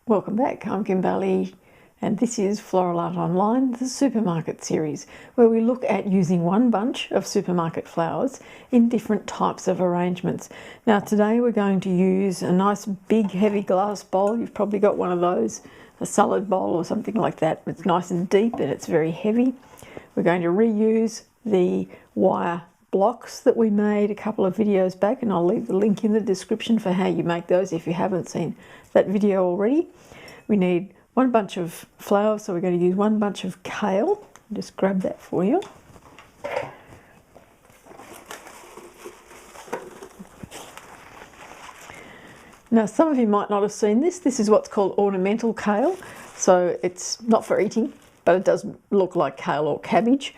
Welcome back, I'm Kimberly and this is Floral Art Online, the supermarket series, where we look at using one bunch of supermarket flowers in different types of arrangements. Now today we're going to use a nice big heavy glass bowl. You've probably got one of those, a salad bowl or something like that. It's nice and deep and it's very heavy. We're going to reuse the wire blocks that we made a couple of videos back, and I'll leave the link in the description for how you make those if you haven't seen that video already. We need one bunch of flowers, so we're going to use one bunch of kale. I'll just grab that for you. Now some of you might not have seen this. This is what's called ornamental kale. So it's not for eating, but it does look like kale or cabbage.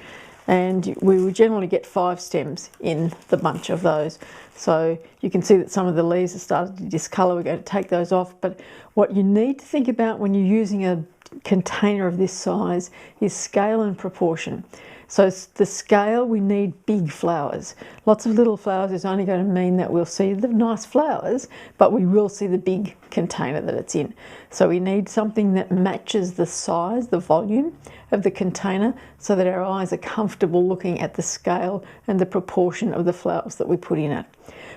And we would generally get 5 stems in the bunch of those. So you can see that some of the leaves have started to discolour. We're going to take those off. But what you need to think about when you're using a container of this size is scale and proportion. So the scale, we need big flowers. Lots of little flowers is only going to mean that we'll see the nice flowers, but we will see the big container that it's in. So we need something that matches the size, the volume of the container, so that our eyes are comfortable looking at the scale and the proportion of the flowers that we put in it.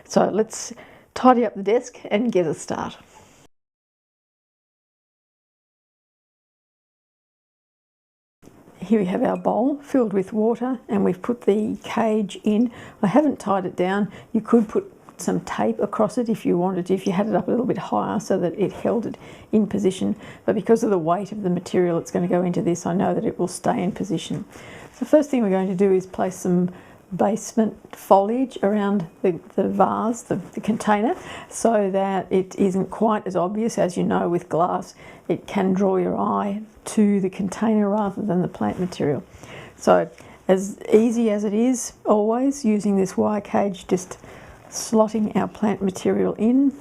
So let's tidy up the desk and get a start. Here we have our bowl filled with water and we've put the cage in. I haven't tied it down. You could put some tape across it if you wanted to, if you had it up a little bit higher so that it held it in position. But because of the weight of the material that's going to go into this, I know that it will stay in position. So first thing we're going to do is place some basement foliage around the vase, the container, so that it isn't quite as obvious. As you know, with glass, it can draw your eye to the container rather than the plant material. So as easy as it is, always using this wire cage, just slotting our plant material in.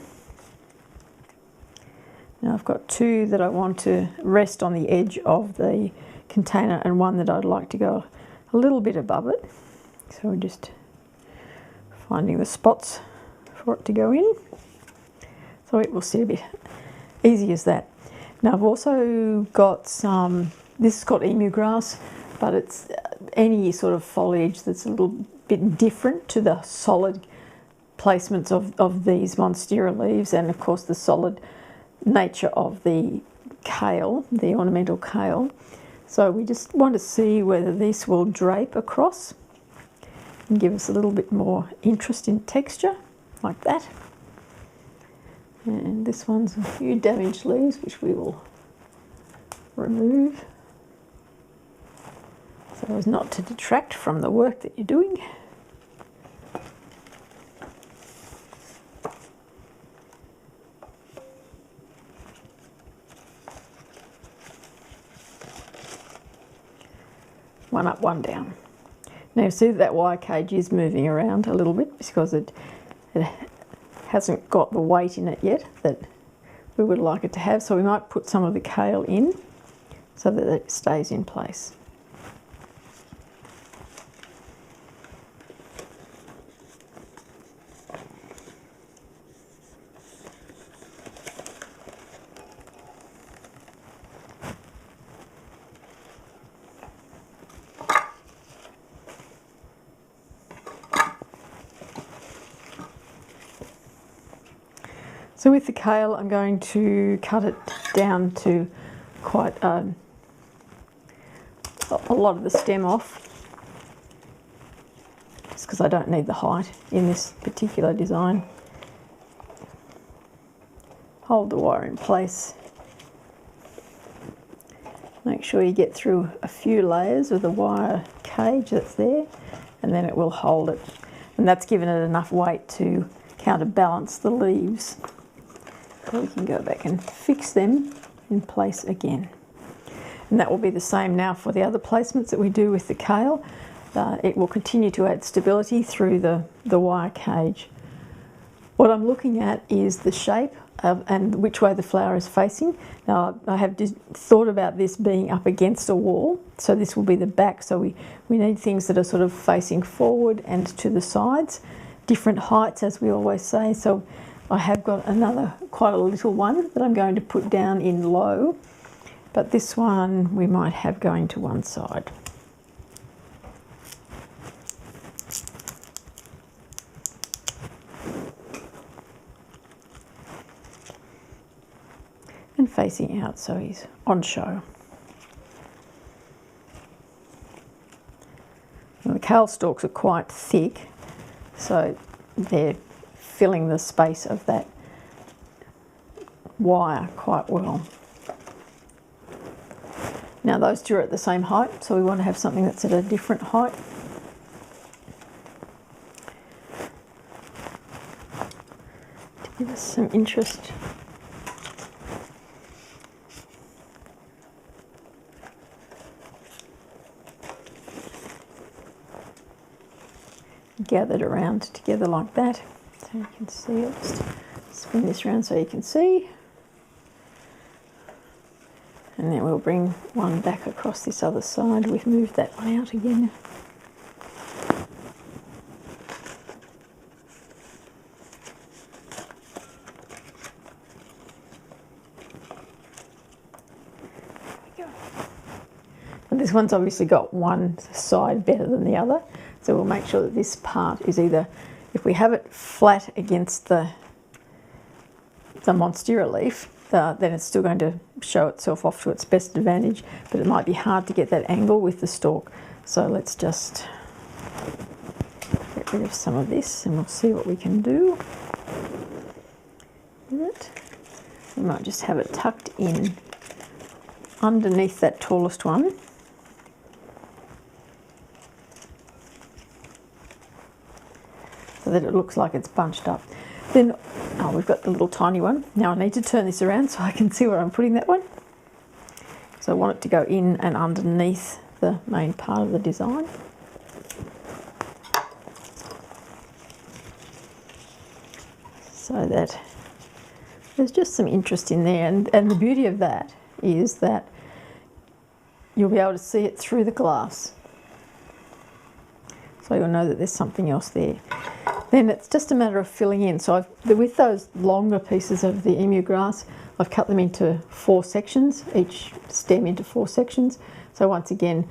Now I've got 2 that I want to rest on the edge of the container and one that I'd like to go a little bit above it. So we're just finding the spots for it to go in, so it will sit a bit easy as that. Now I've also got some, this is called emu grass, but it's any sort of foliage that's a little bit different to the solid placements of these monstera leaves, and of course the solid nature of the kale, the ornamental kale. So we just want to see whether this will drape across and give us a little bit more interest in texture, like that. And this one's a few damaged leaves, which we will remove so as not to detract from the work that you're doing. One up, one down. Now you see that wire cage is moving around a little bit because it hasn't got the weight in it yet that we would like it to have, so we might put some of the kale in so that it stays in place. So with the kale, I'm going to cut it down to quite a lot of the stem off, just because I don't need the height in this particular design. Hold the wire in place. Make sure you get through a few layers of the wire cage that's there, and then it will hold it. And that's given it enough weight to counterbalance the leaves. So we can go back and fix them in place again. And that will be the same now for the other placements that we do with the kale. It will continue to add stability through the wire cage. What I'm looking at is the shape and which way the flower is facing. Now I have just thought about this being up against a wall, so this will be the back. So we need things that are sort of facing forward and to the sides, different heights as we always say. So I have got another quite a little one that I'm going to put down in low, but this one we might have going to one side. And facing out so he's on show. And the kale stalks are quite thick, so they're filling the space of that wire quite well. Now those two are at the same height, so we want to have something that's at a different height. To give us some interest. Gathered around together like that, so you can see it. Just spin this around so you can see, and then we'll bring one back across this other side. We've moved that one out again. There we go. And this one's obviously got one side better than the other. So we'll make sure that this part is either, if we have it flat against the monstera leaf, then it's still going to show itself off to its best advantage, but it might be hard to get that angle with the stalk. So let's just get rid of some of this and we'll see what we can do with it. We might just have it tucked in underneath that tallest one. So that it looks like it's bunched up. Then, oh, we've got the little tiny one. Now I need to turn this around so I can see where I'm putting that one. So I want it to go in and underneath the main part of the design. So that there's just some interest in there. And the beauty of that is that you'll be able to see it through the glass. So you'll know that there's something else there. Then it's just a matter of filling in. So with those longer pieces of the emu grass, I've cut them into 4 sections, each stem into 4 sections. So once again,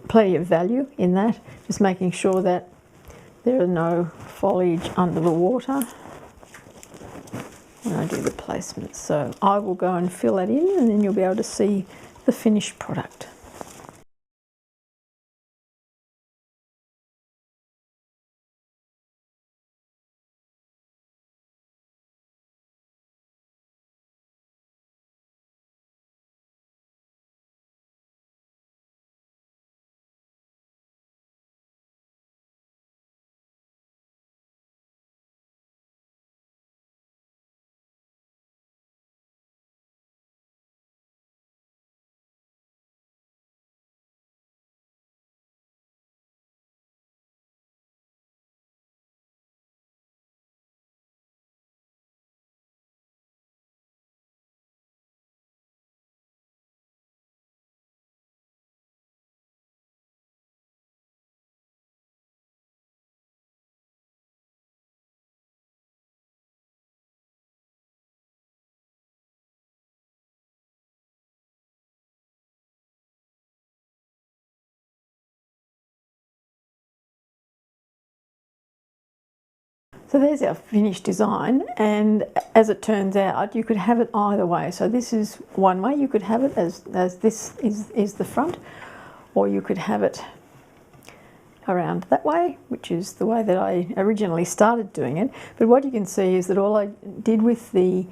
plenty of value in that. Just making sure that there are no foliage under the water when I do the placement. So I will go and fill that in, and then you'll be able to see the finished product. So there's our finished design, and as it turns out, you could have it either way. So this is one way, you could have it as this is the front, or you could have it around that way, which is the way that I originally started doing it. But what you can see is that all I did with the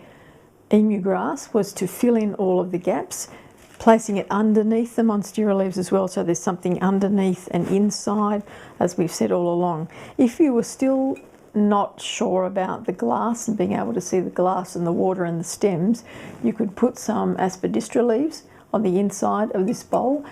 emu grass was to fill in all of the gaps, placing it underneath the monstera leaves as well, so there's something underneath and inside, as we've said all along. If you were still not sure about the glass and being able to see the glass and the water and the stems, you could put some aspidistra leaves on the inside of this bowl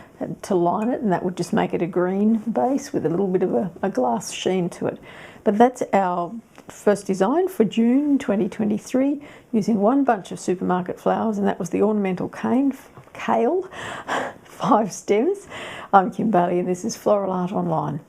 to line it, and that would just make it a green base with a little bit of a glass sheen to it. But that's our first design for June 2023, using one bunch of supermarket flowers, and that was the ornamental kale, 5 stems. I'm Kim Bailey, and this is Floral Art Online.